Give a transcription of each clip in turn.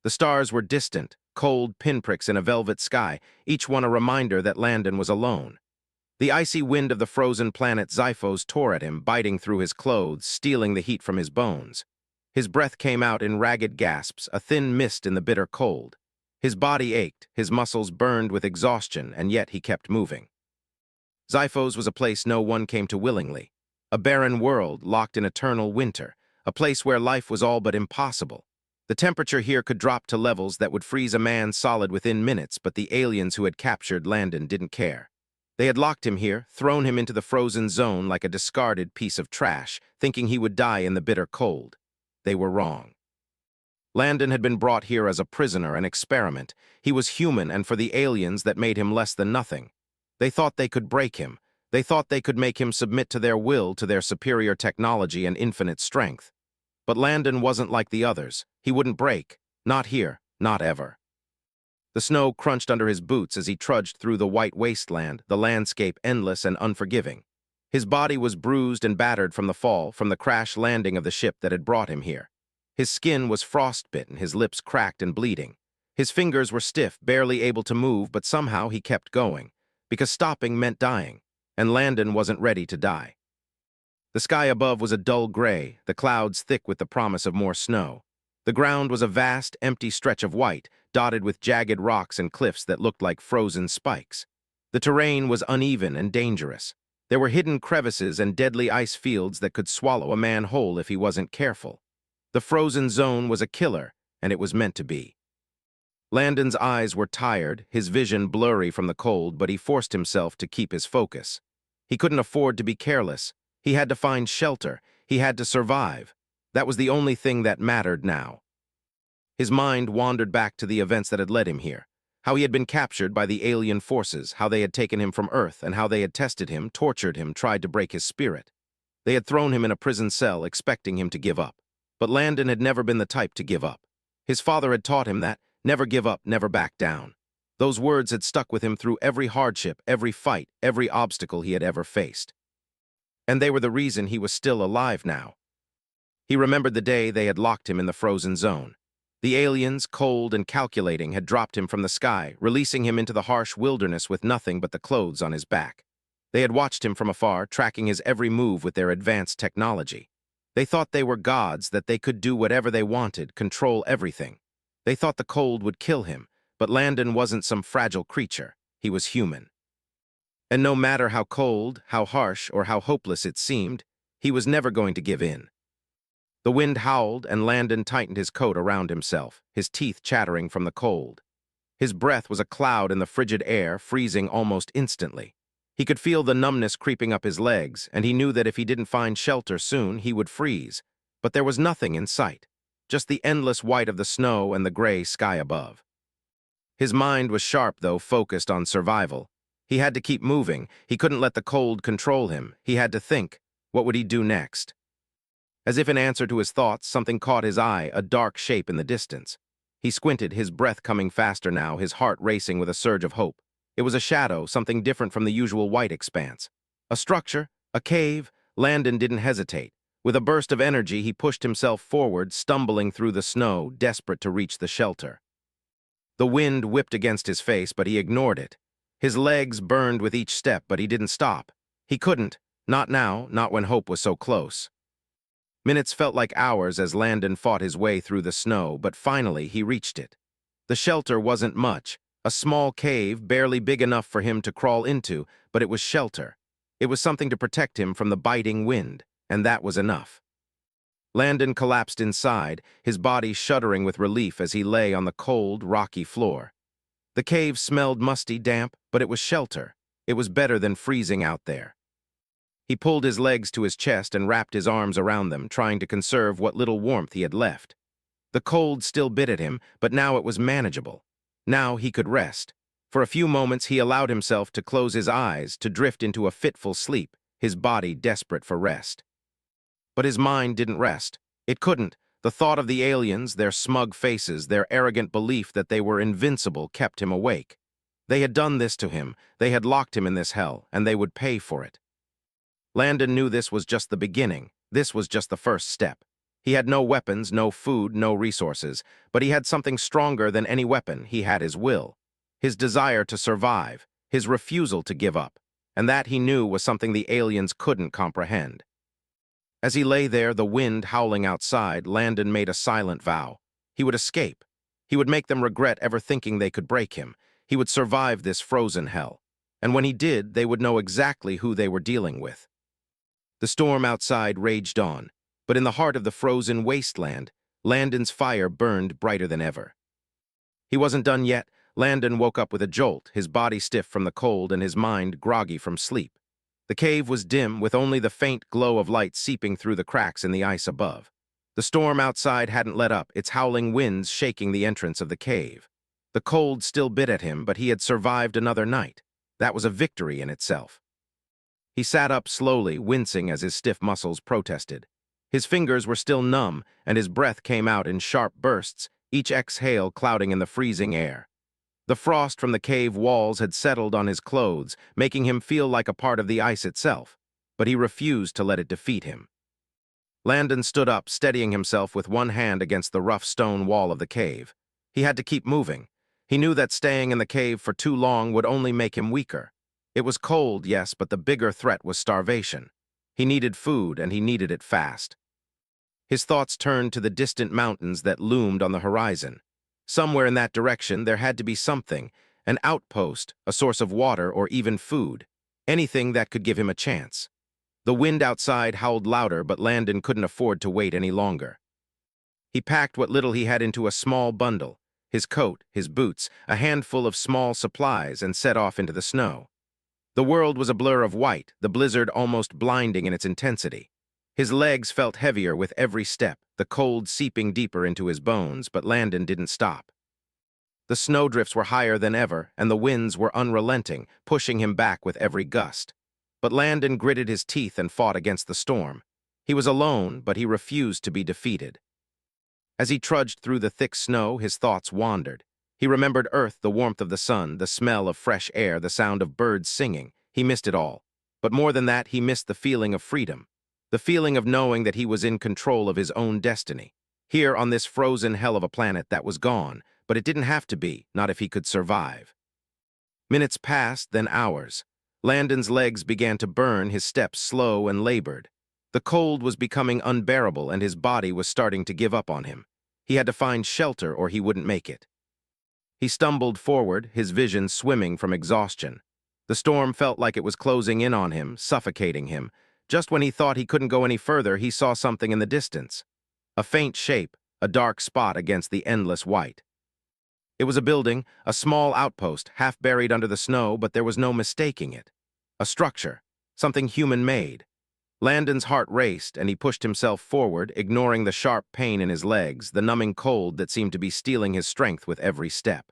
The stars were distant, cold pinpricks in a velvet sky, each one a reminder that Landon was alone. The icy wind of the frozen planet Xiphos tore at him, biting through his clothes, stealing the heat from his bones. His breath came out in ragged gasps, a thin mist in the bitter cold. His body ached, his muscles burned with exhaustion, and yet he kept moving. Xiphos was a place no one came to willingly. A barren world locked in eternal winter, a place where life was all but impossible. The temperature here could drop to levels that would freeze a man solid within minutes, but the aliens who had captured Landon didn't care. They had locked him here, thrown him into the frozen zone like a discarded piece of trash, thinking he would die in the bitter cold. They were wrong. Landon had been brought here as a prisoner, an experiment. He was human, and for the aliens that made him less than nothing. They thought they could break him. They thought they could make him submit to their will, to their superior technology and infinite strength. But Landon wasn't like the others. He wouldn't break. Not here. Not ever. The snow crunched under his boots as he trudged through the white wasteland, the landscape endless and unforgiving. His body was bruised and battered from the fall, from the crash landing of the ship that had brought him here. His skin was frostbitten, his lips cracked and bleeding. His fingers were stiff, barely able to move, but somehow he kept going, because stopping meant dying, and Landon wasn't ready to die. The sky above was a dull gray, the clouds thick with the promise of more snow. The ground was a vast, empty stretch of white, dotted with jagged rocks and cliffs that looked like frozen spikes. The terrain was uneven and dangerous. There were hidden crevices and deadly ice fields that could swallow a man whole if he wasn't careful. The frozen zone was a killer, and it was meant to be. Landon's eyes were tired, his vision blurry from the cold, but he forced himself to keep his focus. He couldn't afford to be careless. He had to find shelter. He had to survive. That was the only thing that mattered now. His mind wandered back to the events that had led him here. How he had been captured by the alien forces, how they had taken him from Earth, and how they had tested him, tortured him, tried to break his spirit. They had thrown him in a prison cell, expecting him to give up. But Landon had never been the type to give up. His father had taught him that, never give up, never back down. Those words had stuck with him through every hardship, every fight, every obstacle he had ever faced. And they were the reason he was still alive now. He remembered the day they had locked him in the frozen zone. The aliens, cold and calculating, had dropped him from the sky, releasing him into the harsh wilderness with nothing but the clothes on his back. They had watched him from afar, tracking his every move with their advanced technology. They thought they were gods, that they could do whatever they wanted, control everything. They thought the cold would kill him, but Landon wasn't some fragile creature. He was human. And no matter how cold, how harsh, or how hopeless it seemed, he was never going to give in. The wind howled, and Landon tightened his coat around himself, his teeth chattering from the cold. His breath was a cloud in the frigid air, freezing almost instantly. He could feel the numbness creeping up his legs, and he knew that if he didn't find shelter soon, he would freeze. But there was nothing in sight, just the endless white of the snow and the gray sky above. His mind was sharp, though, focused on survival. He had to keep moving. He couldn't let the cold control him. He had to think. What would he do next? As if in answer to his thoughts, something caught his eye, a dark shape in the distance. He squinted, his breath coming faster now, his heart racing with a surge of hope. It was a shadow, something different from the usual white expanse. A structure, a cave. Landon didn't hesitate. With a burst of energy, he pushed himself forward, stumbling through the snow, desperate to reach the shelter. The wind whipped against his face, but he ignored it. His legs burned with each step, but he didn't stop. He couldn't. Not now, not when hope was so close. Minutes felt like hours as Landon fought his way through the snow, but finally he reached it. The shelter wasn't much, a small cave barely big enough for him to crawl into, but it was shelter. It was something to protect him from the biting wind, and that was enough. Landon collapsed inside, his body shuddering with relief as he lay on the cold, rocky floor. The cave smelled musty, damp, but it was shelter. It was better than freezing out there. He pulled his legs to his chest and wrapped his arms around them, trying to conserve what little warmth he had left. The cold still bit at him, but now it was manageable. Now he could rest. For a few moments he allowed himself to close his eyes, to drift into a fitful sleep, his body desperate for rest. But his mind didn't rest. It couldn't. The thought of the aliens, their smug faces, their arrogant belief that they were invincible kept him awake. They had done this to him. They had locked him in this hell, and they would pay for it. Landon knew this was just the beginning. This was just the first step. He had no weapons, no food, no resources, but he had something stronger than any weapon. He had his will, his desire to survive, his refusal to give up, and that he knew was something the aliens couldn't comprehend. As he lay there, the wind howling outside, Landon made a silent vow. He would escape. He would make them regret ever thinking they could break him. He would survive this frozen hell. And when he did, they would know exactly who they were dealing with. The storm outside raged on, but in the heart of the frozen wasteland, Landon's fire burned brighter than ever. He wasn't done yet. Landon woke up with a jolt, his body stiff from the cold and his mind groggy from sleep. The cave was dim, with only the faint glow of light seeping through the cracks in the ice above. The storm outside hadn't let up, its howling winds shaking the entrance of the cave. The cold still bit at him, but he had survived another night. That was a victory in itself. He sat up slowly, wincing as his stiff muscles protested. His fingers were still numb, and his breath came out in sharp bursts, each exhale clouding in the freezing air. The frost from the cave walls had settled on his clothes, making him feel like a part of the ice itself, but he refused to let it defeat him. Landon stood up, steadying himself with one hand against the rough stone wall of the cave. He had to keep moving. He knew that staying in the cave for too long would only make him weaker. It was cold, yes, but the bigger threat was starvation. He needed food, and he needed it fast. His thoughts turned to the distant mountains that loomed on the horizon. Somewhere in that direction there had to be something, an outpost, a source of water, or even food. Anything that could give him a chance. The wind outside howled louder, but Landon couldn't afford to wait any longer. He packed what little he had into a small bundle, his coat, his boots, a handful of small supplies, and set off into the snow. The world was a blur of white, the blizzard almost blinding in its intensity. His legs felt heavier with every step, the cold seeping deeper into his bones, but Landon didn't stop. The snowdrifts were higher than ever, and the winds were unrelenting, pushing him back with every gust. But Landon gritted his teeth and fought against the storm. He was alone, but he refused to be defeated. As he trudged through the thick snow, his thoughts wandered. He remembered Earth, the warmth of the sun, the smell of fresh air, the sound of birds singing. He missed it all. But more than that, he missed the feeling of freedom. The feeling of knowing that he was in control of his own destiny. Here on this frozen hell of a planet that was gone, but it didn't have to be, not if he could survive. Minutes passed, then hours. Landon's legs began to burn, his steps slow and labored. The cold was becoming unbearable, and his body was starting to give up on him. He had to find shelter or he wouldn't make it. He stumbled forward, his vision swimming from exhaustion. The storm felt like it was closing in on him, suffocating him. Just when he thought he couldn't go any further, he saw something in the distance. A faint shape, a dark spot against the endless white. It was a building, a small outpost, half buried under the snow, but there was no mistaking it. A structure, something human-made. Landon's heart raced, and he pushed himself forward, ignoring the sharp pain in his legs, the numbing cold that seemed to be stealing his strength with every step.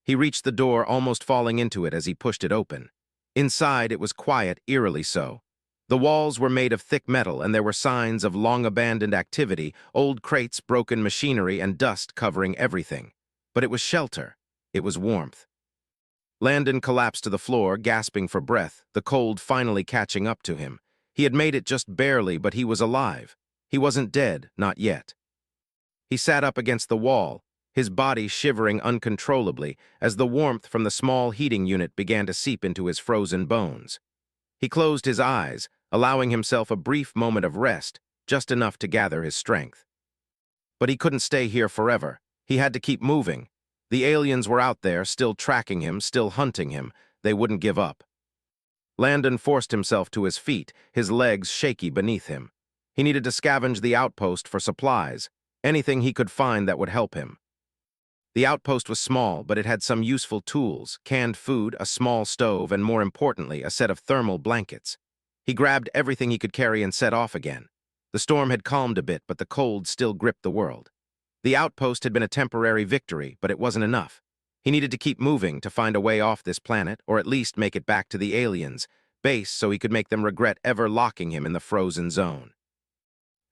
He reached the door, almost falling into it as he pushed it open. Inside, it was quiet, eerily so. The walls were made of thick metal, and there were signs of long-abandoned activity, old crates, broken machinery, and dust covering everything. But it was shelter. It was warmth. Landon collapsed to the floor, gasping for breath, the cold finally catching up to him. He had made it just barely, but he was alive. He wasn't dead, not yet. He sat up against the wall, his body shivering uncontrollably as the warmth from the small heating unit began to seep into his frozen bones. He closed his eyes, allowing himself a brief moment of rest, just enough to gather his strength. But he couldn't stay here forever. He had to keep moving. The aliens were out there, still tracking him, still hunting him. They wouldn't give up. Landon forced himself to his feet, his legs shaky beneath him. He needed to scavenge the outpost for supplies, anything he could find that would help him. The outpost was small, but it had some useful tools, canned food, a small stove, and more importantly, a set of thermal blankets. He grabbed everything he could carry and set off again. The storm had calmed a bit, but the cold still gripped the world. The outpost had been a temporary victory, but it wasn't enough. He needed to keep moving to find a way off this planet, or at least make it back to the aliens' base so he could make them regret ever locking him in the frozen zone.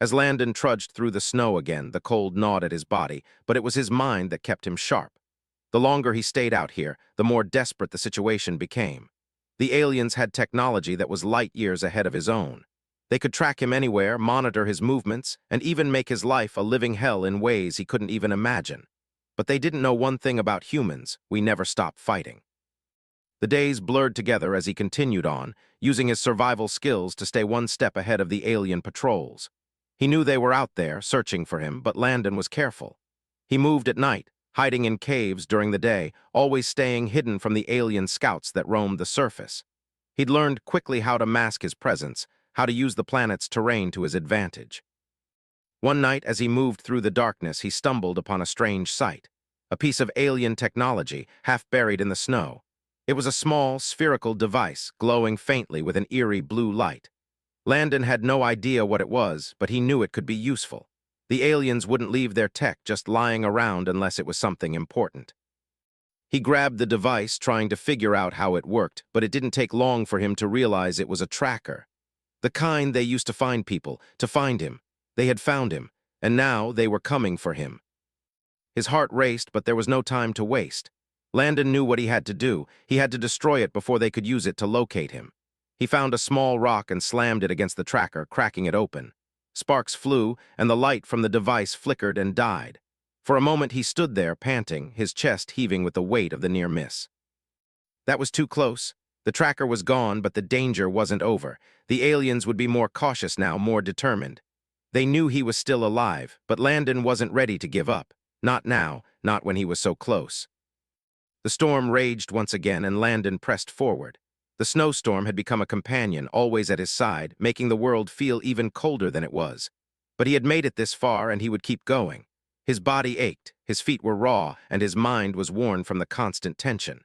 As Landon trudged through the snow again, the cold gnawed at his body, but it was his mind that kept him sharp. The longer he stayed out here, the more desperate the situation became. The aliens had technology that was light years ahead of his own. They could track him anywhere, monitor his movements, and even make his life a living hell in ways he couldn't even imagine. But they didn't know one thing about humans: we never stop fighting. The days blurred together as he continued on, using his survival skills to stay one step ahead of the alien patrols. He knew they were out there, searching for him, but Landon was careful. He moved at night, hiding in caves during the day, always staying hidden from the alien scouts that roamed the surface. He'd learned quickly how to mask his presence, how to use the planet's terrain to his advantage. One night, as he moved through the darkness, he stumbled upon a strange sight, a piece of alien technology half buried in the snow. It was a small, spherical device, glowing faintly with an eerie blue light. Landon had no idea what it was, but he knew it could be useful. The aliens wouldn't leave their tech just lying around unless it was something important. He grabbed the device, trying to figure out how it worked, but it didn't take long for him to realize it was a tracker. The kind they used to find people, to find him. They had found him, and now they were coming for him. His heart raced, but there was no time to waste. Landon knew what he had to do. He had to destroy it before they could use it to locate him. He found a small rock and slammed it against the tracker, cracking it open. Sparks flew, and the light from the device flickered and died. For a moment he stood there, panting, his chest heaving with the weight of the near miss. That was too close. The tracker was gone, but the danger wasn't over. The aliens would be more cautious now, more determined. They knew he was still alive, but Landon wasn't ready to give up. Not now, not when he was so close. The storm raged once again, and Landon pressed forward. The snowstorm had become a companion, always at his side, making the world feel even colder than it was. But he had made it this far, and he would keep going. His body ached, his feet were raw, and his mind was worn from the constant tension.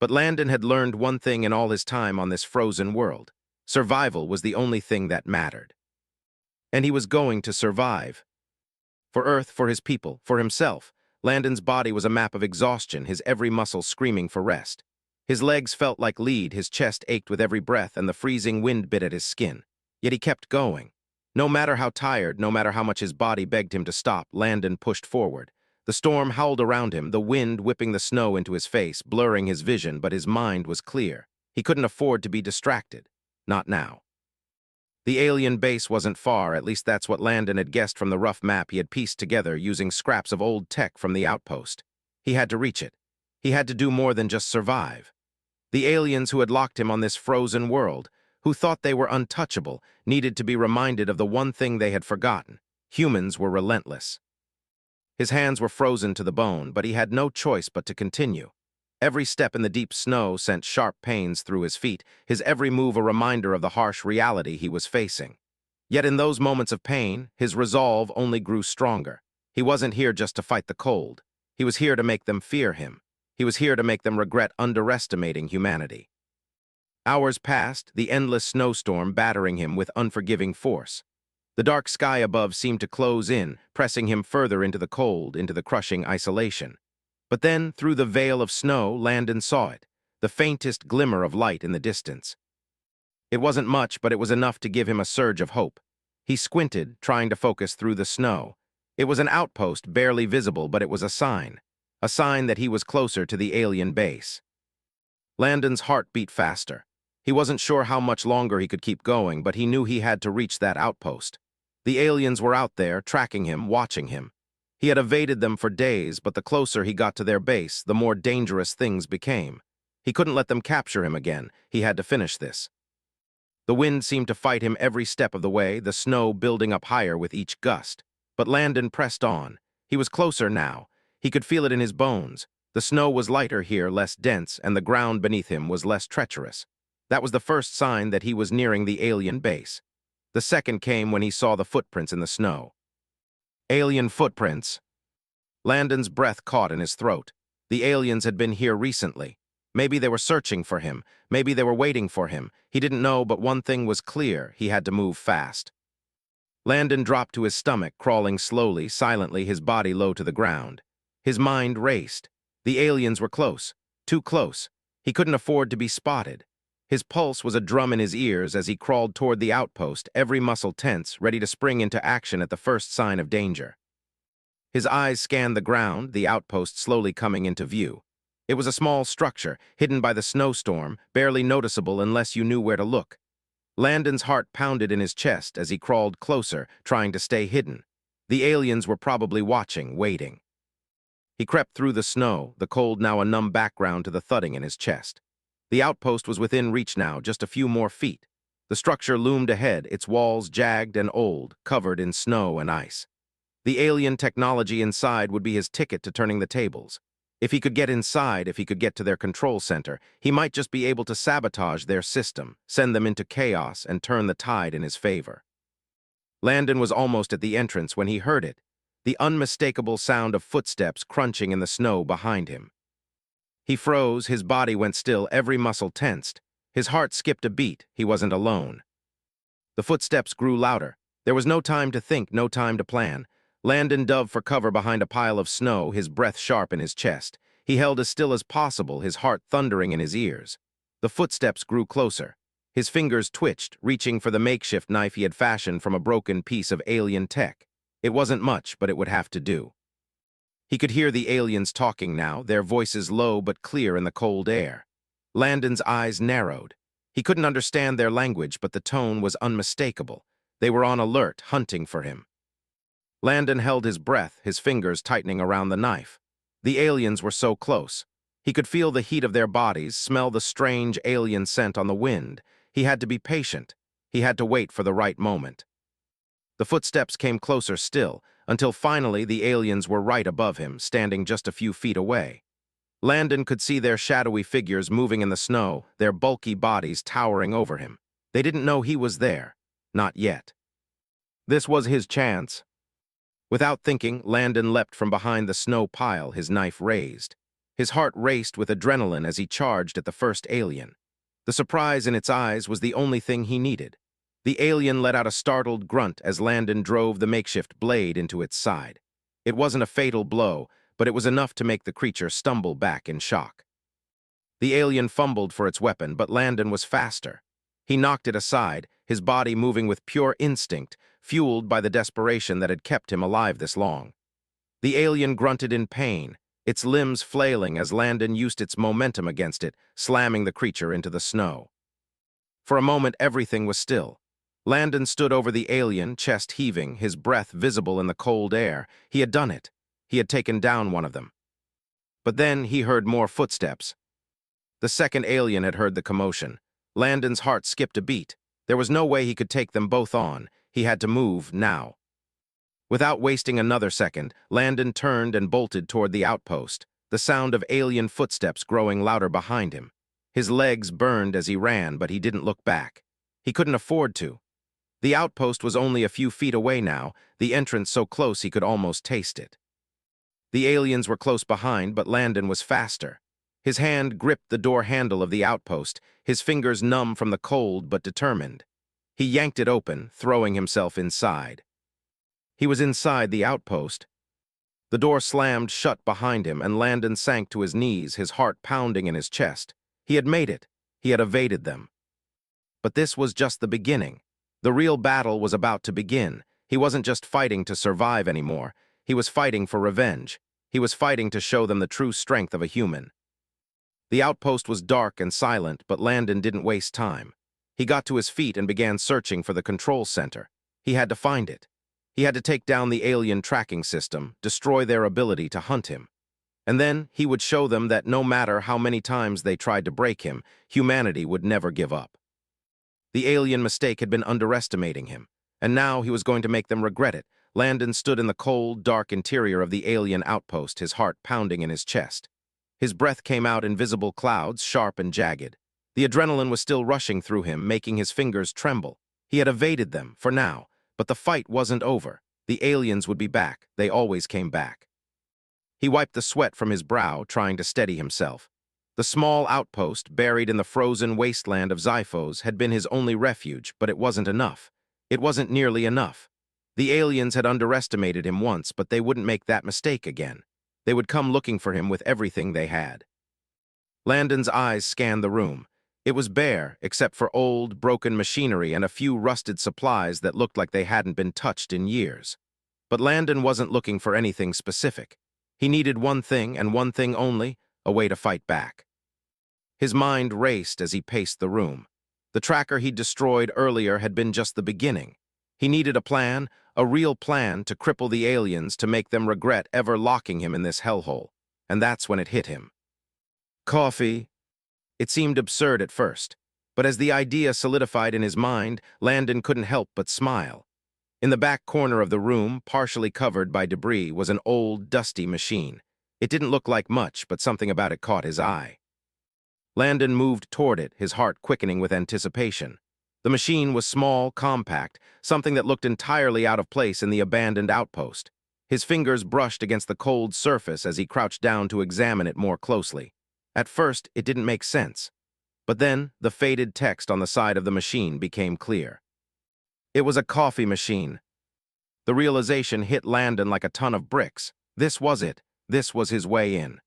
But Landon had learned one thing in all his time on this frozen world. Survival was the only thing that mattered. And he was going to survive. For Earth, for his people, for himself. Landon's body was a map of exhaustion, his every muscle screaming for rest. His legs felt like lead, his chest ached with every breath, and the freezing wind bit at his skin. Yet he kept going. No matter how tired, no matter how much his body begged him to stop, Landon pushed forward. The storm howled around him, the wind whipping the snow into his face, blurring his vision, but his mind was clear. He couldn't afford to be distracted. Not now. The alien base wasn't far, at least that's what Landon had guessed from the rough map he had pieced together using scraps of old tech from the outpost. He had to reach it. He had to do more than just survive. The aliens who had locked him on this frozen world, who thought they were untouchable, needed to be reminded of the one thing they had forgotten. Humans were relentless. His hands were frozen to the bone, but he had no choice but to continue. Every step in the deep snow sent sharp pains through his feet, his every move a reminder of the harsh reality he was facing. Yet in those moments of pain, his resolve only grew stronger. He wasn't here just to fight the cold. He was here to make them fear him. He was here to make them regret underestimating humanity. Hours passed, the endless snowstorm battering him with unforgiving force. The dark sky above seemed to close in, pressing him further into the cold, into the crushing isolation. But then, through the veil of snow, Landon saw it, the faintest glimmer of light in the distance. It wasn't much, but it was enough to give him a surge of hope. He squinted, trying to focus through the snow. It was an outpost, barely visible, but it was a sign that he was closer to the alien base. Landon's heart beat faster. He wasn't sure how much longer he could keep going, but he knew he had to reach that outpost. The aliens were out there, tracking him, watching him. He had evaded them for days, but the closer he got to their base, the more dangerous things became. He couldn't let them capture him again. He had to finish this. The wind seemed to fight him every step of the way, the snow building up higher with each gust. But Landon pressed on. He was closer now. He could feel it in his bones. The snow was lighter here, less dense, and the ground beneath him was less treacherous. That was the first sign that he was nearing the alien base. The second came when he saw the footprints in the snow. Alien footprints. Landon's breath caught in his throat. The aliens had been here recently. Maybe they were searching for him. Maybe they were waiting for him. He didn't know, but one thing was clear. He had to move fast. Landon dropped to his stomach, crawling slowly, silently, his body low to the ground. His mind raced. The aliens were close. Too close. He couldn't afford to be spotted. His pulse was a drum in his ears as he crawled toward the outpost, every muscle tense, ready to spring into action at the first sign of danger. His eyes scanned the ground, the outpost slowly coming into view. It was a small structure, hidden by the snowstorm, barely noticeable unless you knew where to look. Landon's heart pounded in his chest as he crawled closer, trying to stay hidden. The aliens were probably watching, waiting. He crept through the snow, the cold now a numb background to the thudding in his chest. The outpost was within reach now, just a few more feet. The structure loomed ahead, its walls jagged and old, covered in snow and ice. The alien technology inside would be his ticket to turning the tables. If he could get inside, if he could get to their control center, he might just be able to sabotage their system, send them into chaos, and turn the tide in his favor. Landon was almost at the entrance when he heard it, the unmistakable sound of footsteps crunching in the snow behind him. He froze, his body went still, every muscle tensed. His heart skipped a beat, he wasn't alone. The footsteps grew louder. There was no time to think, no time to plan. Landon dove for cover behind a pile of snow, his breath sharp in his chest. He held as still as possible, his heart thundering in his ears. The footsteps grew closer. His fingers twitched, reaching for the makeshift knife he had fashioned from a broken piece of alien tech. It wasn't much, but it would have to do. He could hear the aliens talking now, their voices low but clear in the cold air. Landon's eyes narrowed. He couldn't understand their language, but the tone was unmistakable. They were on alert, hunting for him. Landon held his breath, his fingers tightening around the knife. The aliens were so close. He could feel the heat of their bodies, smell the strange alien scent on the wind. He had to be patient. He had to wait for the right moment. The footsteps came closer still, until finally the aliens were right above him, standing just a few feet away. Landon could see their shadowy figures moving in the snow, their bulky bodies towering over him. They didn't know he was there. Not yet. This was his chance. Without thinking, Landon leapt from behind the snow pile, his knife raised. His heart raced with adrenaline as he charged at the first alien. The surprise in its eyes was the only thing he needed. The alien let out a startled grunt as Landon drove the makeshift blade into its side. It wasn't a fatal blow, but it was enough to make the creature stumble back in shock. The alien fumbled for its weapon, but Landon was faster. He knocked it aside, his body moving with pure instinct, fueled by the desperation that had kept him alive this long. The alien grunted in pain, its limbs flailing as Landon used its momentum against it, slamming the creature into the snow. For a moment, everything was still. Landon stood over the alien, chest heaving, his breath visible in the cold air. He had done it. He had taken down one of them. But then he heard more footsteps. The second alien had heard the commotion. Landon's heart skipped a beat. There was no way he could take them both on. He had to move now. Without wasting another second, Landon turned and bolted toward the outpost, the sound of alien footsteps growing louder behind him. His legs burned as he ran, but he didn't look back. He couldn't afford to. The outpost was only a few feet away now, the entrance so close he could almost taste it. The aliens were close behind, but Landon was faster. His hand gripped the door handle of the outpost, his fingers numb from the cold but determined. He yanked it open, throwing himself inside. He was inside the outpost. The door slammed shut behind him, and Landon sank to his knees, his heart pounding in his chest. He had made it. He had evaded them. But this was just the beginning. The real battle was about to begin. He wasn't just fighting to survive anymore. He was fighting for revenge. He was fighting to show them the true strength of a human. The outpost was dark and silent, but Landon didn't waste time. He got to his feet and began searching for the control center. He had to find it. He had to take down the alien tracking system, destroy their ability to hunt him. And then he would show them that no matter how many times they tried to break him, humanity would never give up. The alien mistake had been underestimating him, and now he was going to make them regret it. Landon stood in the cold, dark interior of the alien outpost, his heart pounding in his chest. His breath came out in visible clouds, sharp and jagged. The adrenaline was still rushing through him, making his fingers tremble. He had evaded them, for now, but the fight wasn't over. The aliens would be back. They always came back. He wiped the sweat from his brow, trying to steady himself. The small outpost, buried in the frozen wasteland of Xiphos, had been his only refuge, but it wasn't enough. It wasn't nearly enough. The aliens had underestimated him once, but they wouldn't make that mistake again. They would come looking for him with everything they had. Landon's eyes scanned the room. It was bare, except for old, broken machinery and a few rusted supplies that looked like they hadn't been touched in years. But Landon wasn't looking for anything specific. He needed one thing, and one thing only, a way to fight back. His mind raced as he paced the room. The tracker he'd destroyed earlier had been just the beginning. He needed a plan, a real plan to cripple the aliens to make them regret ever locking him in this hellhole. And that's when it hit him. Coffee. It seemed absurd at first, but as the idea solidified in his mind, Landon couldn't help but smile. In the back corner of the room, partially covered by debris, was an old, dusty machine. It didn't look like much, but something about it caught his eye. Landon moved toward it, his heart quickening with anticipation. The machine was small, compact, something that looked entirely out of place in the abandoned outpost. His fingers brushed against the cold surface as he crouched down to examine it more closely. At first, it didn't make sense. But then, the faded text on the side of the machine became clear. It was a coffee machine. The realization hit Landon like a ton of bricks. This was it. This was his way in.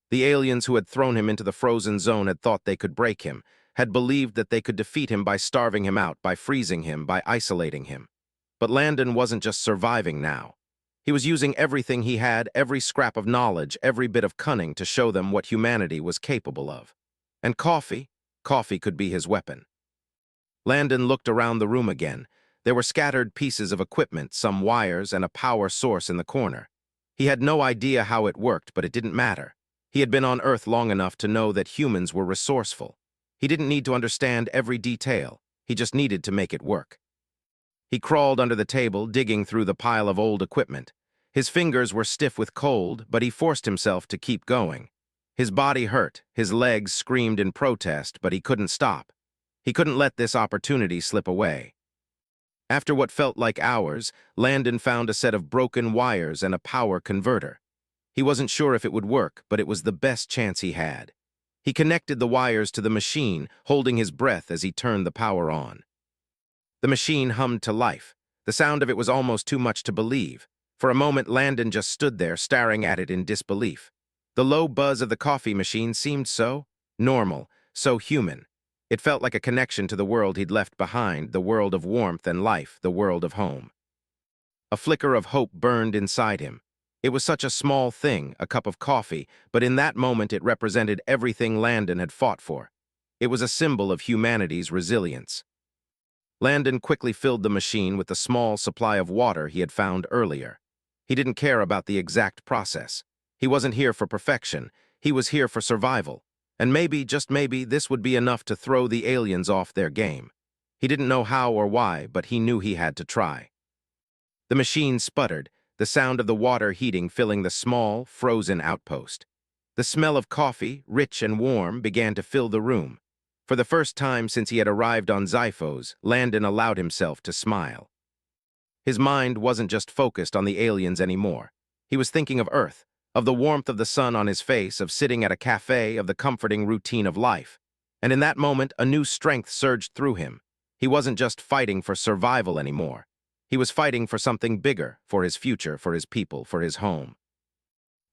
The aliens who had thrown him into the frozen zone had thought they could break him, had believed that they could defeat him by starving him out, by freezing him, by isolating him. But Landon wasn't just surviving now. He was using everything he had, every scrap of knowledge, every bit of cunning to show them what humanity was capable of. And coffee could be his weapon. Landon looked around the room again. There were scattered pieces of equipment, some wires, and a power source in the corner. He had no idea how it worked, but it didn't matter. He had been on Earth long enough to know that humans were resourceful. He didn't need to understand every detail. He just needed to make it work. He crawled under the table, digging through the pile of old equipment. His fingers were stiff with cold, but he forced himself to keep going. His body hurt, his legs screamed in protest, but he couldn't stop. He couldn't let this opportunity slip away. After what felt like hours, Landon found a set of broken wires and a power converter. He wasn't sure if it would work, but it was the best chance he had. He connected the wires to the machine, holding his breath as he turned the power on. The machine hummed to life. The sound of it was almost too much to believe. For a moment, Landon just stood there, staring at it in disbelief. The low buzz of the coffee machine seemed so normal, so human. It felt like a connection to the world he'd left behind, the world of warmth and life, the world of home. A flicker of hope burned inside him. It was such a small thing, a cup of coffee, but in that moment it represented everything Landon had fought for. It was a symbol of humanity's resilience. Landon quickly filled the machine with the small supply of water he had found earlier. He didn't care about the exact process. He wasn't here for perfection. He was here for survival. And maybe, just maybe, this would be enough to throw the aliens off their game. He didn't know how or why, but he knew he had to try. The machine sputtered, the sound of the water heating filling the small, frozen outpost. The smell of coffee, rich and warm, began to fill the room. For the first time since he had arrived on Xiphos, Landon allowed himself to smile. His mind wasn't just focused on the aliens anymore. He was thinking of Earth, of the warmth of the sun on his face, of sitting at a cafe, of the comforting routine of life. And in that moment, a new strength surged through him. He wasn't just fighting for survival anymore. He was fighting for something bigger, for his future, for his people, for his home.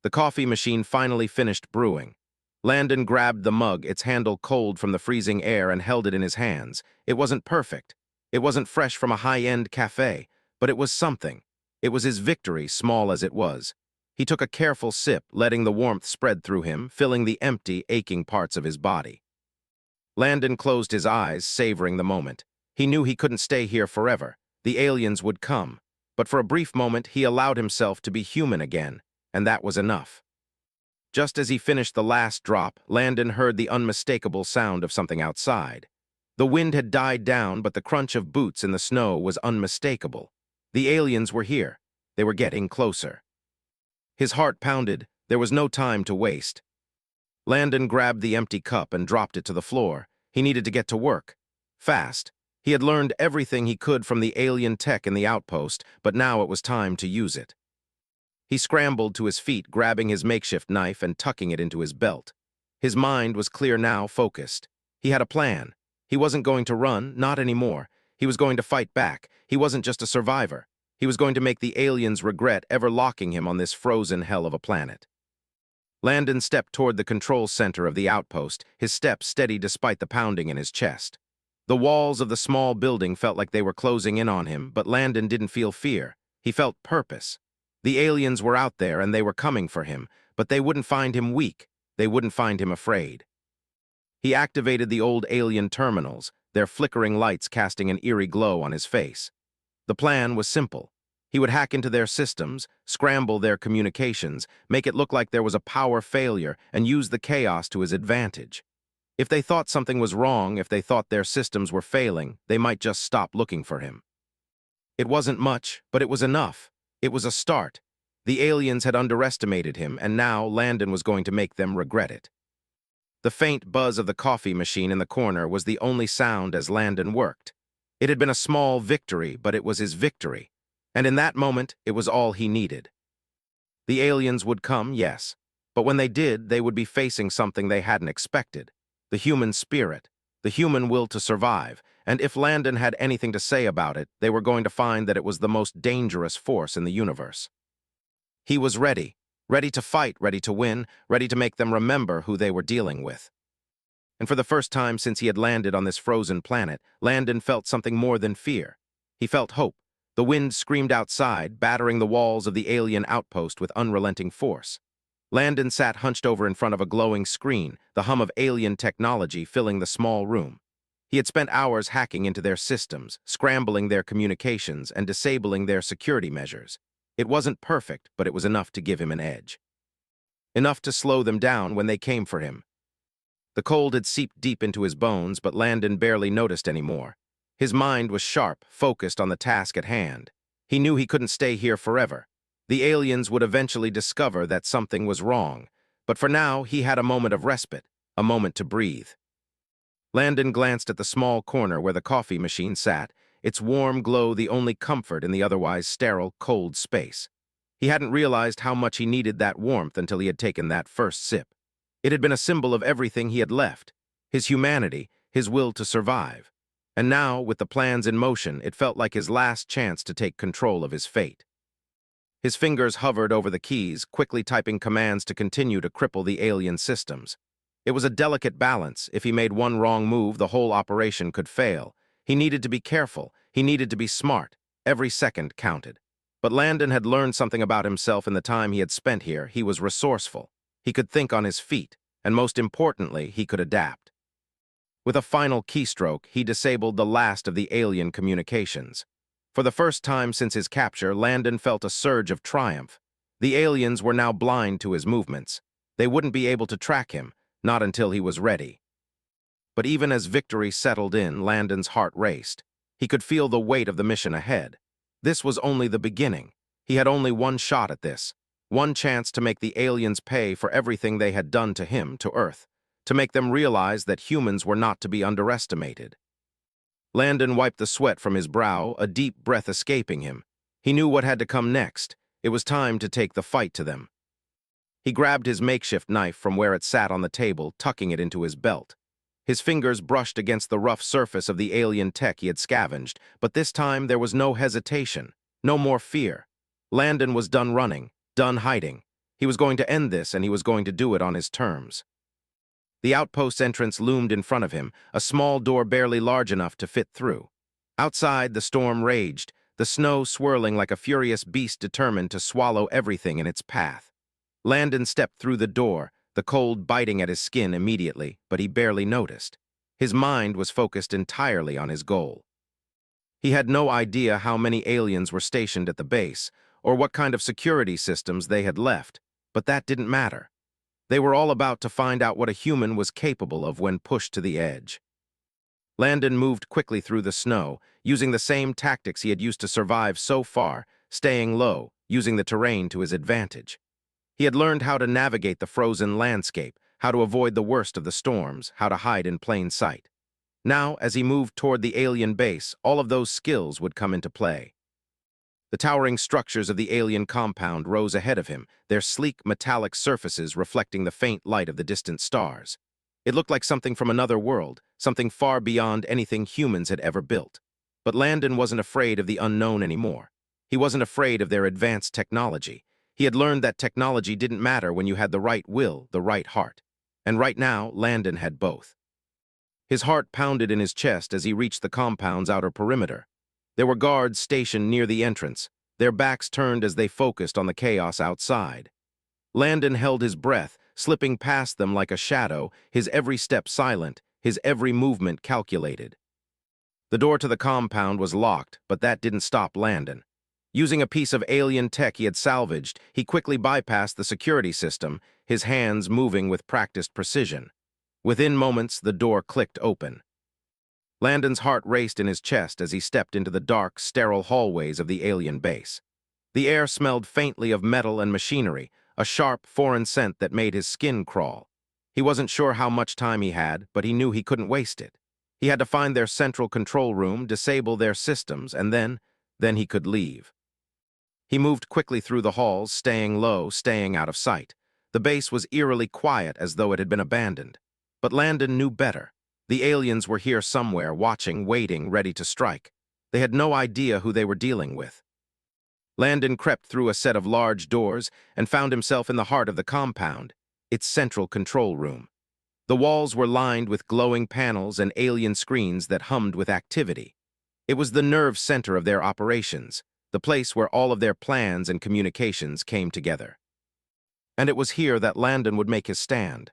The coffee machine finally finished brewing. Landon grabbed the mug, its handle cold from the freezing air, and held it in his hands. It wasn't perfect. It wasn't fresh from a high-end cafe, but it was something. It was his victory, small as it was. He took a careful sip, letting the warmth spread through him, filling the empty, aching parts of his body. Landon closed his eyes, savoring the moment. He knew he couldn't stay here forever. The aliens would come. But for a brief moment, he allowed himself to be human again, and that was enough. Just as he finished the last drop, Landon heard the unmistakable sound of something outside. The wind had died down, but the crunch of boots in the snow was unmistakable. The aliens were here. They were getting closer. His heart pounded. There was no time to waste. Landon grabbed the empty cup and dropped it to the floor. He needed to get to work. Fast. He had learned everything he could from the alien tech in the outpost, but now it was time to use it. He scrambled to his feet, grabbing his makeshift knife and tucking it into his belt. His mind was clear now, focused. He had a plan. He wasn't going to run, not anymore. He was going to fight back. He wasn't just a survivor. He was going to make the aliens regret ever locking him on this frozen hell of a planet. Landon stepped toward the control center of the outpost, his steps steady despite the pounding in his chest. The walls of the small building felt like they were closing in on him, but Landon didn't feel fear. He felt purpose. The aliens were out there and they were coming for him, but they wouldn't find him weak. They wouldn't find him afraid. He activated the old alien terminals, their flickering lights casting an eerie glow on his face. The plan was simple. He would hack into their systems, scramble their communications, make it look like there was a power failure, and use the chaos to his advantage. If they thought something was wrong, if they thought their systems were failing, they might just stop looking for him. It wasn't much, but it was enough. It was a start. The aliens had underestimated him, and now Landon was going to make them regret it. The faint buzz of the coffee machine in the corner was the only sound as Landon worked. It had been a small victory, but it was his victory. And in that moment, it was all he needed. The aliens would come, yes. But when they did, they would be facing something they hadn't expected. The human spirit, the human will to survive, and if Landon had anything to say about it, they were going to find that it was the most dangerous force in the universe. He was ready to fight, ready to win, ready to make them remember who they were dealing with. And for the first time since he had landed on this frozen planet, Landon felt something more than fear. He felt hope. The wind screamed outside, battering the walls of the alien outpost with unrelenting force. Landon sat hunched over in front of a glowing screen, the hum of alien technology filling the small room. He had spent hours hacking into their systems, scrambling their communications, and disabling their security measures. It wasn't perfect, but it was enough to give him an edge. Enough to slow them down when they came for him. The cold had seeped deep into his bones, but Landon barely noticed anymore. His mind was sharp, focused on the task at hand. He knew he couldn't stay here forever. The aliens would eventually discover that something was wrong, but for now he had a moment of respite, a moment to breathe. Landon glanced at the small corner where the coffee machine sat, its warm glow the only comfort in the otherwise sterile, cold space. He hadn't realized how much he needed that warmth until he had taken that first sip. It had been a symbol of everything he had left, his humanity, his will to survive. And now, with the plans in motion, it felt like his last chance to take control of his fate. His fingers hovered over the keys, quickly typing commands to continue to cripple the alien systems. It was a delicate balance. If he made one wrong move, the whole operation could fail. He needed to be careful. He needed to be smart. Every second counted. But Landon had learned something about himself in the time he had spent here. He was resourceful. He could think on his feet, and most importantly, he could adapt. With a final keystroke, he disabled the last of the alien communications. For the first time since his capture, Landon felt a surge of triumph. The aliens were now blind to his movements. They wouldn't be able to track him, not until he was ready. But even as victory settled in, Landon's heart raced. He could feel the weight of the mission ahead. This was only the beginning. He had only one shot at this. One chance to make the aliens pay for everything they had done to him, to Earth. To make them realize that humans were not to be underestimated. Landon wiped the sweat from his brow, a deep breath escaping him. He knew what had to come next. It was time to take the fight to them. He grabbed his makeshift knife from where it sat on the table, tucking it into his belt. His fingers brushed against the rough surface of the alien tech he had scavenged, but this time there was no hesitation, no more fear. Landon was done running, done hiding. He was going to end this, and he was going to do it on his terms. The outpost's entrance loomed in front of him, a small door barely large enough to fit through. Outside, the storm raged, the snow swirling like a furious beast determined to swallow everything in its path. Landon stepped through the door, the cold biting at his skin immediately, but he barely noticed. His mind was focused entirely on his goal. He had no idea how many aliens were stationed at the base, or what kind of security systems they had left, but that didn't matter. They were all about to find out what a human was capable of when pushed to the edge. Landon moved quickly through the snow, using the same tactics he had used to survive so far, staying low, using the terrain to his advantage. He had learned how to navigate the frozen landscape, how to avoid the worst of the storms, how to hide in plain sight. Now, as he moved toward the alien base, all of those skills would come into play. The towering structures of the alien compound rose ahead of him, their sleek metallic surfaces reflecting the faint light of the distant stars. It looked like something from another world, something far beyond anything humans had ever built. But Landon wasn't afraid of the unknown anymore. He wasn't afraid of their advanced technology. He had learned that technology didn't matter when you had the right will, the right heart. And right now, Landon had both. His heart pounded in his chest as he reached the compound's outer perimeter. There were guards stationed near the entrance, their backs turned as they focused on the chaos outside. Landon held his breath, slipping past them like a shadow, his every step silent, his every movement calculated. The door to the compound was locked, but that didn't stop Landon. Using a piece of alien tech he had salvaged, he quickly bypassed the security system, his hands moving with practiced precision. Within moments, the door clicked open. Landon's heart raced in his chest as he stepped into the dark, sterile hallways of the alien base. The air smelled faintly of metal and machinery, a sharp, foreign scent that made his skin crawl. He wasn't sure how much time he had, but he knew he couldn't waste it. He had to find their central control room, disable their systems, and then he could leave. He moved quickly through the halls, staying low, staying out of sight. The base was eerily quiet, as though it had been abandoned. But Landon knew better. The aliens were here somewhere, watching, waiting, ready to strike. They had no idea who they were dealing with. Landon crept through a set of large doors and found himself in the heart of the compound, its central control room. The walls were lined with glowing panels and alien screens that hummed with activity. It was the nerve center of their operations, the place where all of their plans and communications came together. And it was here that Landon would make his stand.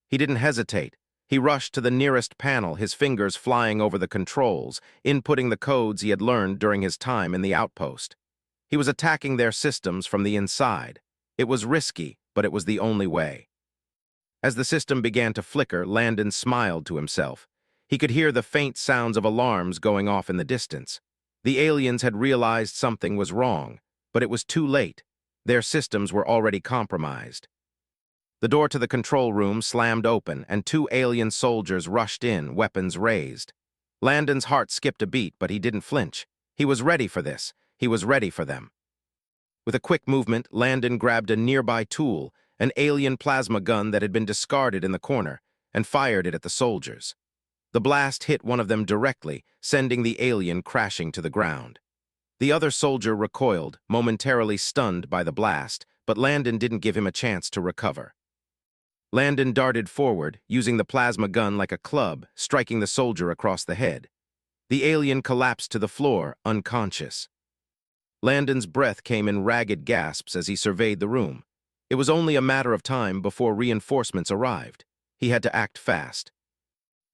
He didn't hesitate. He rushed to the nearest panel, his fingers flying over the controls, inputting the codes he had learned during his time in the outpost. He was attacking their systems from the inside. It was risky, but it was the only way. As the system began to flicker, Landon smiled to himself. He could hear the faint sounds of alarms going off in the distance. The aliens had realized something was wrong, but it was too late. Their systems were already compromised. The door to the control room slammed open, and two alien soldiers rushed in, weapons raised. Landon's heart skipped a beat, but he didn't flinch. He was ready for this. He was ready for them. With a quick movement, Landon grabbed a nearby tool, an alien plasma gun that had been discarded in the corner, and fired it at the soldiers. The blast hit one of them directly, sending the alien crashing to the ground. The other soldier recoiled, momentarily stunned by the blast, but Landon didn't give him a chance to recover. Landon darted forward, using the plasma gun like a club, striking the soldier across the head. The alien collapsed to the floor, unconscious. Landon's breath came in ragged gasps as he surveyed the room. It was only a matter of time before reinforcements arrived. He had to act fast.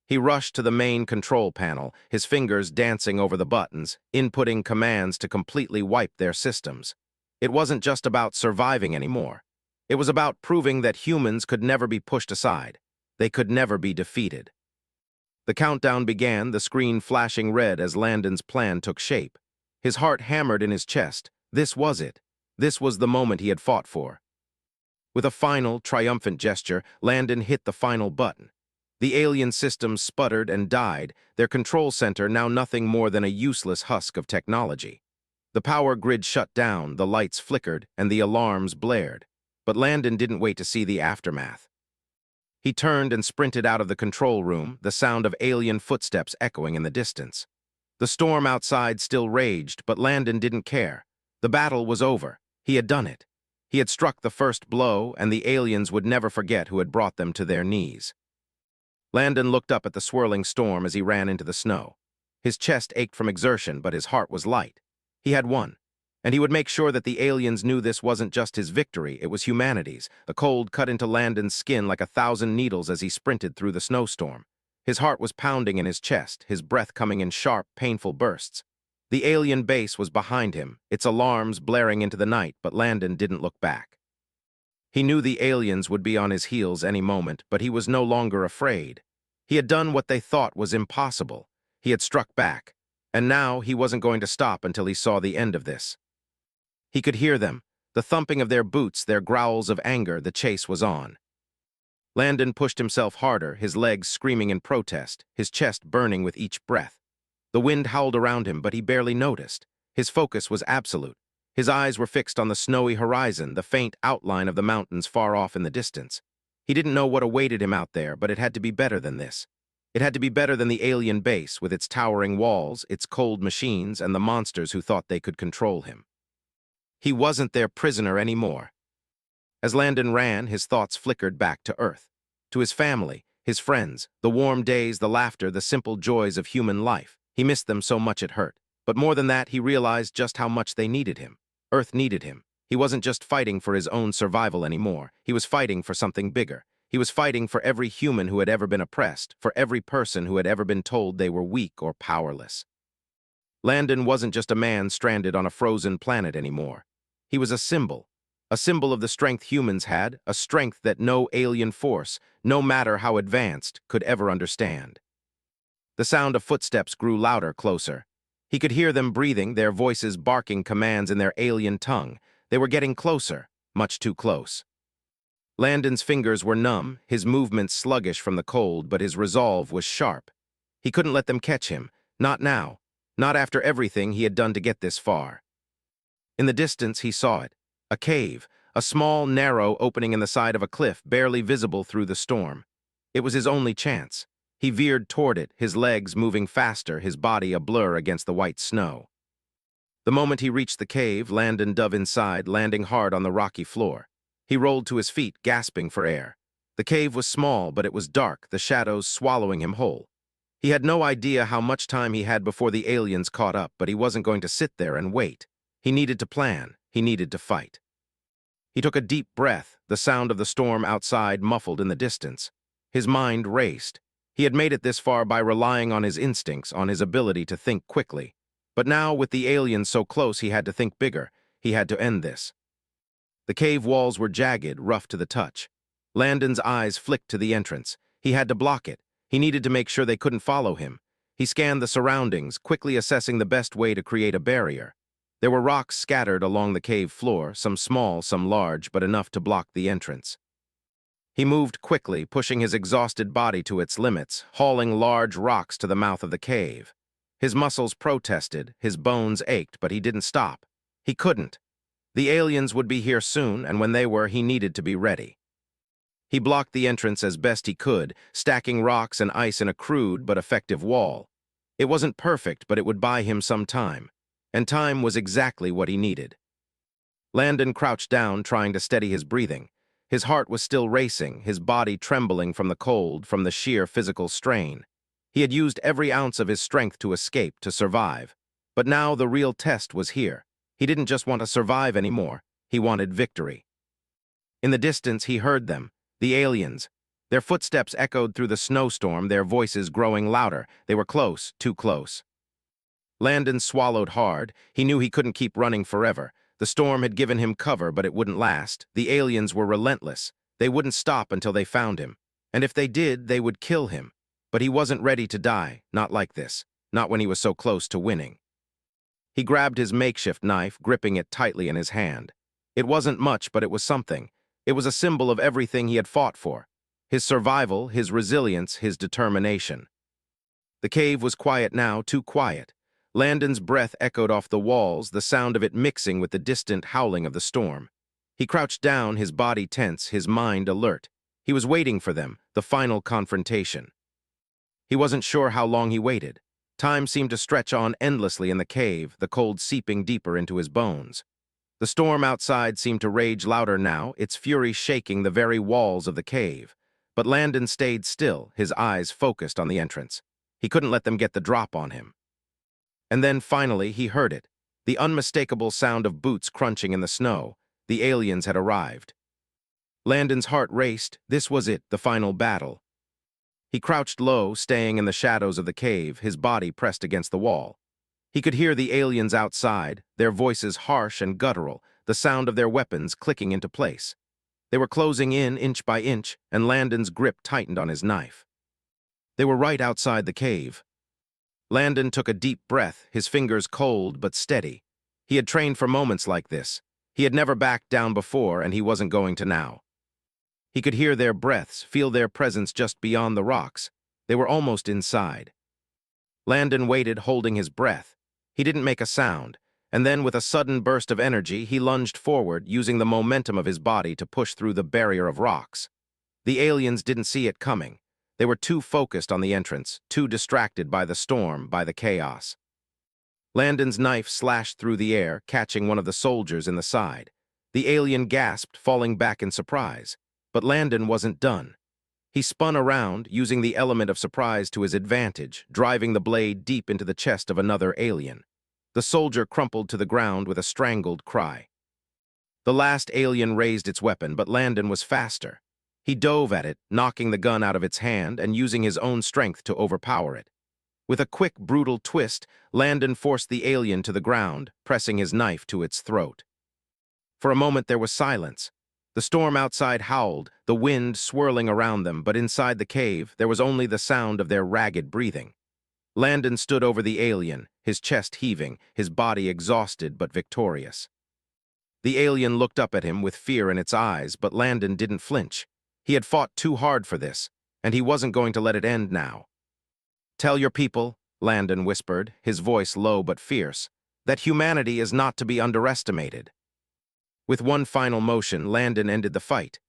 He rushed to the main control panel, his fingers dancing over the buttons, inputting commands to completely wipe their systems. It wasn't just about surviving anymore. It was about proving that humans could never be pushed aside. They could never be defeated. The countdown began, the screen flashing red as Landon's plan took shape. His heart hammered in his chest. This was it. This was the moment he had fought for. With a final, triumphant gesture, Landon hit the final button. The alien systems sputtered and died, their control center now nothing more than a useless husk of technology. The power grid shut down, the lights flickered, and the alarms blared. But Landon didn't wait to see the aftermath. He turned and sprinted out of the control room, the sound of alien footsteps echoing in the distance. The storm outside still raged, but Landon didn't care. The battle was over. He had done it. He had struck the first blow, and the aliens would never forget who had brought them to their knees. Landon looked up at the swirling storm as he ran into the snow. His chest ached from exertion, but his heart was light. He had won. And he would make sure that the aliens knew this wasn't just his victory, it was humanity's. The cold cut into Landon's skin like 1,000 needles as he sprinted through the snowstorm. His heart was pounding in his chest, his breath coming in sharp, painful bursts. The alien base was behind him, its alarms blaring into the night, but Landon didn't look back. He knew the aliens would be on his heels any moment, but he was no longer afraid. He had done what they thought was impossible. He had struck back, and now he wasn't going to stop until he saw the end of this. He could hear them, the thumping of their boots, their growls of anger. The chase was on. Landon pushed himself harder, his legs screaming in protest, his chest burning with each breath. The wind howled around him, but he barely noticed. His focus was absolute. His eyes were fixed on the snowy horizon, the faint outline of the mountains far off in the distance. He didn't know what awaited him out there, but it had to be better than this. It had to be better than the alien base, with its towering walls, its cold machines, and the monsters who thought they could control him. He wasn't their prisoner anymore. As Landon ran, his thoughts flickered back to Earth, to his family, his friends, the warm days, the laughter, the simple joys of human life. He missed them so much it hurt. But more than that, he realized just how much they needed him. Earth needed him. He wasn't just fighting for his own survival anymore. He was fighting for something bigger. He was fighting for every human who had ever been oppressed, for every person who had ever been told they were weak or powerless. Landon wasn't just a man stranded on a frozen planet anymore. He was a symbol of the strength humans had, a strength that no alien force, no matter how advanced, could ever understand. The sound of footsteps grew louder, closer. He could hear them breathing, their voices barking commands in their alien tongue. They were getting closer, much too close. Landon's fingers were numb, his movements sluggish from the cold, but his resolve was sharp. He couldn't let them catch him, not now, not after everything he had done to get this far. In the distance, he saw it. A cave, a small, narrow opening in the side of a cliff, barely visible through the storm. It was his only chance. He veered toward it, his legs moving faster, his body a blur against the white snow. The moment he reached the cave, Landon dove inside, landing hard on the rocky floor. He rolled to his feet, gasping for air. The cave was small, but it was dark, the shadows swallowing him whole. He had no idea how much time he had before the aliens caught up, but he wasn't going to sit there and wait. He needed to plan. He needed to fight. He took a deep breath, the sound of the storm outside muffled in the distance. His mind raced. He had made it this far by relying on his instincts, on his ability to think quickly. But now, with the aliens so close, he had to think bigger. He had to end this. The cave walls were jagged, rough to the touch. Landon's eyes flicked to the entrance. He had to block it. He needed to make sure they couldn't follow him. He scanned the surroundings, quickly assessing the best way to create a barrier. There were rocks scattered along the cave floor, some small, some large, but enough to block the entrance. He moved quickly, pushing his exhausted body to its limits, hauling large rocks to the mouth of the cave. His muscles protested, his bones ached, but he didn't stop. He couldn't. The aliens would be here soon, and when they were, he needed to be ready. He blocked the entrance as best he could, stacking rocks and ice in a crude but effective wall. It wasn't perfect, but it would buy him some time. And time was exactly what he needed. Landon crouched down, trying to steady his breathing. His heart was still racing, his body trembling from the cold, from the sheer physical strain. He had used every ounce of his strength to escape, to survive. But now the real test was here. He didn't just want to survive anymore. He wanted victory. In the distance, he heard them, the aliens. Their footsteps echoed through the snowstorm, their voices growing louder. They were close, too close. Landon swallowed hard. He knew he couldn't keep running forever. The storm had given him cover, but it wouldn't last. The aliens were relentless. They wouldn't stop until they found him. And if they did, they would kill him. But he wasn't ready to die, not like this, not when he was so close to winning. He grabbed his makeshift knife, gripping it tightly in his hand. It wasn't much, but it was something. It was a symbol of everything he had fought for. His survival, his resilience, his determination. The cave was quiet now, too quiet. Landon's breath echoed off the walls, the sound of it mixing with the distant howling of the storm. He crouched down, his body tense, his mind alert. He was waiting for them, the final confrontation. He wasn't sure how long he waited. Time seemed to stretch on endlessly in the cave, the cold seeping deeper into his bones. The storm outside seemed to rage louder now, its fury shaking the very walls of the cave. But Landon stayed still, his eyes focused on the entrance. He couldn't let them get the drop on him. And then, finally, he heard it, the unmistakable sound of boots crunching in the snow. The aliens had arrived. Landon's heart raced. This was it, the final battle. He crouched low, staying in the shadows of the cave, his body pressed against the wall. He could hear the aliens outside, their voices harsh and guttural, the sound of their weapons clicking into place. They were closing in, inch by inch, and Landon's grip tightened on his knife. They were right outside the cave. Landon took a deep breath, his fingers cold but steady. He had trained for moments like this. He had never backed down before, and he wasn't going to now. He could hear their breaths, feel their presence just beyond the rocks. They were almost inside. Landon waited, holding his breath. He didn't make a sound, and then with a sudden burst of energy, he lunged forward, using the momentum of his body to push through the barrier of rocks. The aliens didn't see it coming. They were too focused on the entrance, too distracted by the storm, by the chaos. Landon's knife slashed through the air, catching one of the soldiers in the side. The alien gasped, falling back in surprise. But Landon wasn't done. He spun around, using the element of surprise to his advantage, driving the blade deep into the chest of another alien. The soldier crumpled to the ground with a strangled cry. The last alien raised its weapon, but Landon was faster. He dove at it, knocking the gun out of its hand and using his own strength to overpower it. With a quick, brutal twist, Landon forced the alien to the ground, pressing his knife to its throat. For a moment there was silence. The storm outside howled, the wind swirling around them, but inside the cave there was only the sound of their ragged breathing. Landon stood over the alien, his chest heaving, his body exhausted but victorious. The alien looked up at him with fear in its eyes, but Landon didn't flinch. He had fought too hard for this, and he wasn't going to let it end now. "Tell your people," Landon whispered, his voice low but fierce, "that humanity is not to be underestimated." With one final motion, Landon ended the fight.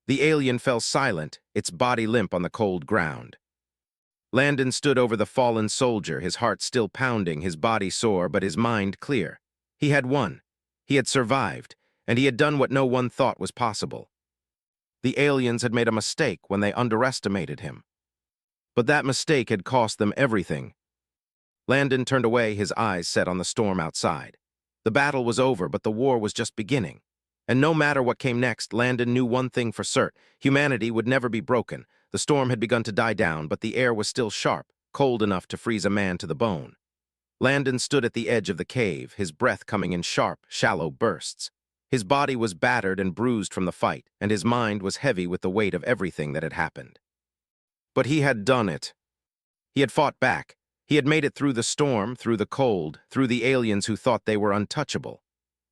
The alien fell silent, its body limp on the cold ground. Landon stood over the fallen soldier, his heart still pounding, his body sore, but his mind clear. He had won. He had survived, and he had done what no one thought was possible. The aliens had made a mistake when they underestimated him. But that mistake had cost them everything. Landon turned away, his eyes set on the storm outside. The battle was over, but the war was just beginning. And no matter what came next, Landon knew one thing for certain: humanity would never be broken. The storm had begun to die down, but the air was still sharp, cold enough to freeze a man to the bone. Landon stood at the edge of the cave, his breath coming in sharp, shallow bursts. His body was battered and bruised from the fight, and his mind was heavy with the weight of everything that had happened. But he had done it. He had fought back. He had made it through the storm, through the cold, through the aliens who thought they were untouchable.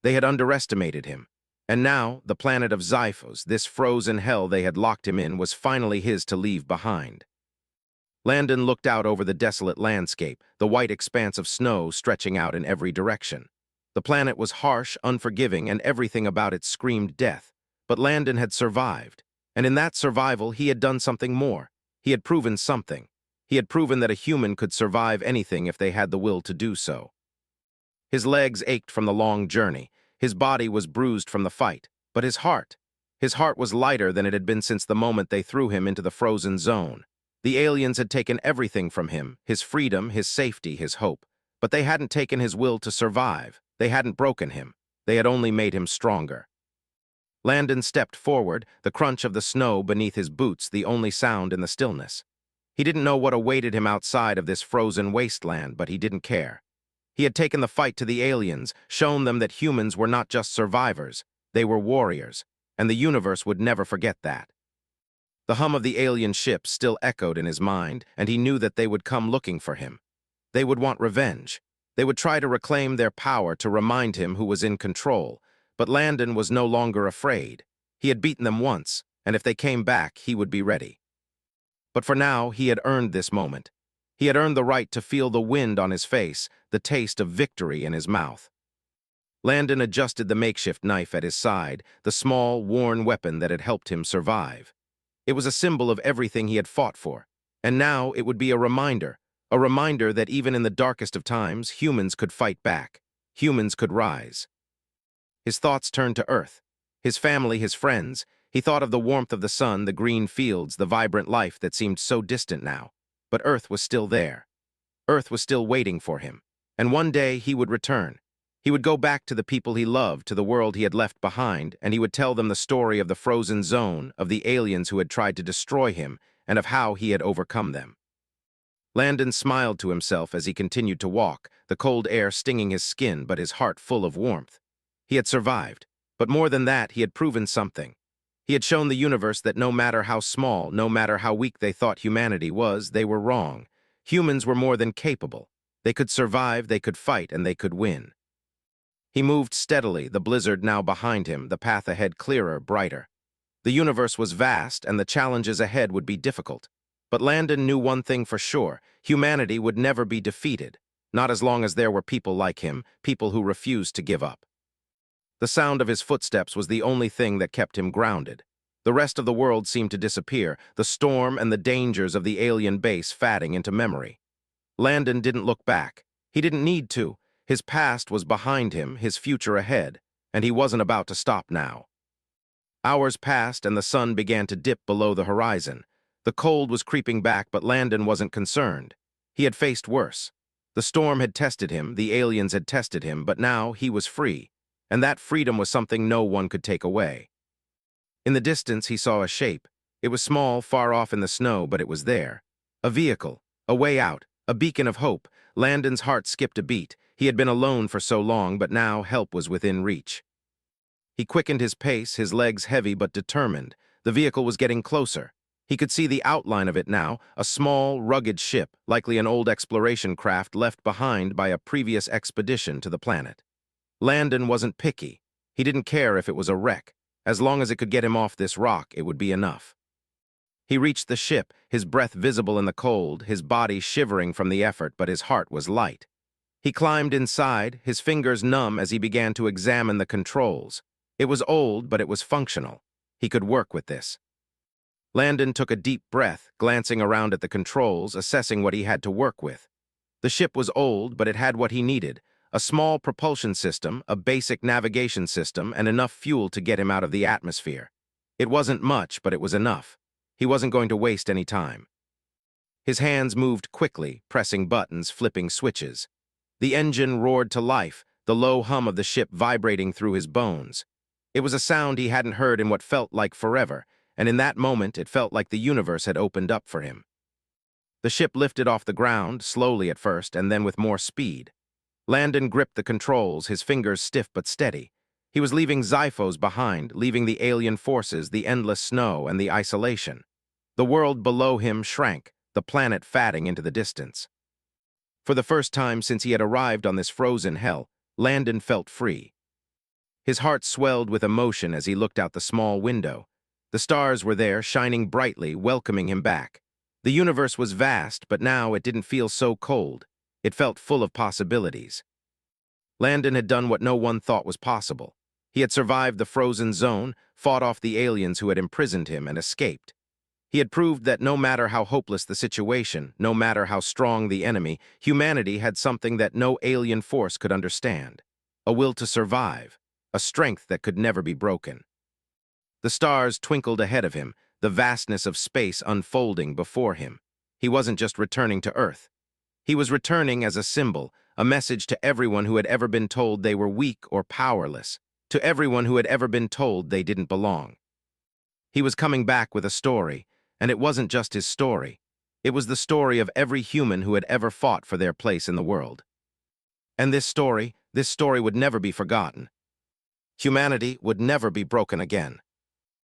They had underestimated him. And now, the planet of Xiphos, this frozen hell they had locked him in, was finally his to leave behind. Landon looked out over the desolate landscape, the white expanse of snow stretching out in every direction. The planet was harsh, unforgiving, and everything about it screamed death. But Landon had survived. And in that survival, he had done something more. He had proven something. He had proven that a human could survive anything if they had the will to do so. His legs ached from the long journey. His body was bruised from the fight. But his heart was lighter than it had been since the moment they threw him into the frozen zone. The aliens had taken everything from him, his freedom, his safety, his hope. But they hadn't taken his will to survive. They hadn't broken him. They had only made him stronger. Landon stepped forward, the crunch of the snow beneath his boots the only sound in the stillness. He didn't know what awaited him outside of this frozen wasteland, but he didn't care. He had taken the fight to the aliens, shown them that humans were not just survivors, they were warriors, and the universe would never forget that. The hum of the alien ships still echoed in his mind, and he knew that they would come looking for him. They would want revenge. They would try to reclaim their power, to remind him who was in control. But Landon was no longer afraid. He had beaten them once, and if they came back, he would be ready. But for now, he had earned this moment. He had earned the right to feel the wind on his face, the taste of victory in his mouth. Landon adjusted the makeshift knife at his side, the small, worn weapon that had helped him survive. It was a symbol of everything he had fought for, and now it would be a reminder that even in the darkest of times, humans could fight back. Humans could rise. His thoughts turned to Earth, his family, his friends. He thought of the warmth of the sun, the green fields, the vibrant life that seemed so distant now. But Earth was still there. Earth was still waiting for him. And one day he would return. He would go back to the people he loved, to the world he had left behind, and he would tell them the story of the frozen zone, of the aliens who had tried to destroy him, and of how he had overcome them. Landon smiled to himself as he continued to walk, the cold air stinging his skin but his heart full of warmth. He had survived, but more than that, he had proven something. He had shown the universe that no matter how small, no matter how weak they thought humanity was, they were wrong. Humans were more than capable. They could survive, they could fight, and they could win. He moved steadily, the blizzard now behind him, the path ahead clearer, brighter. The universe was vast, and the challenges ahead would be difficult. But Landon knew one thing for sure: humanity would never be defeated, not as long as there were people like him, people who refused to give up. The sound of his footsteps was the only thing that kept him grounded. The rest of the world seemed to disappear, the storm and the dangers of the alien base fading into memory. Landon didn't look back. He didn't need to. His past was behind him, his future ahead, and he wasn't about to stop now. Hours passed and the sun began to dip below the horizon. The cold was creeping back, but Landon wasn't concerned. He had faced worse. The storm had tested him, the aliens had tested him, but now he was free. And that freedom was something no one could take away. In the distance, he saw a shape. It was small, far off in the snow, but it was there. A vehicle, a way out, a beacon of hope. Landon's heart skipped a beat. He had been alone for so long, but now help was within reach. He quickened his pace, his legs heavy but determined. The vehicle was getting closer. He could see the outline of it now, a small, rugged ship, likely an old exploration craft left behind by a previous expedition to the planet. Landon wasn't picky. He didn't care if it was a wreck. As long as it could get him off this rock, it would be enough. He reached the ship, his breath visible in the cold, his body shivering from the effort, but his heart was light. He climbed inside, his fingers numb as he began to examine the controls. It was old, but it was functional. He could work with this. Landon took a deep breath, glancing around at the controls, assessing what he had to work with. The ship was old, but it had what he needed: a small propulsion system, a basic navigation system, and enough fuel to get him out of the atmosphere. It wasn't much, but it was enough. He wasn't going to waste any time. His hands moved quickly, pressing buttons, flipping switches. The engine roared to life, the low hum of the ship vibrating through his bones. It was a sound he hadn't heard in what felt like forever, and in that moment it felt like the universe had opened up for him. The ship lifted off the ground, slowly at first, and then with more speed. Landon gripped the controls, his fingers stiff but steady. He was leaving Xiphos behind, leaving the alien forces, the endless snow, and the isolation. The world below him shrank, the planet fading into the distance. For the first time since he had arrived on this frozen hell, Landon felt free. His heart swelled with emotion as he looked out the small window. The stars were there, shining brightly, welcoming him back. The universe was vast, but now it didn't feel so cold. It felt full of possibilities. Landon had done what no one thought was possible. He had survived the frozen zone, fought off the aliens who had imprisoned him, and escaped. He had proved that no matter how hopeless the situation, no matter how strong the enemy, humanity had something that no alien force could understand: a will to survive, a strength that could never be broken. The stars twinkled ahead of him, the vastness of space unfolding before him. He wasn't just returning to Earth. He was returning as a symbol, a message to everyone who had ever been told they were weak or powerless, to everyone who had ever been told they didn't belong. He was coming back with a story, and it wasn't just his story. It was the story of every human who had ever fought for their place in the world. And this story would never be forgotten. Humanity would never be broken again.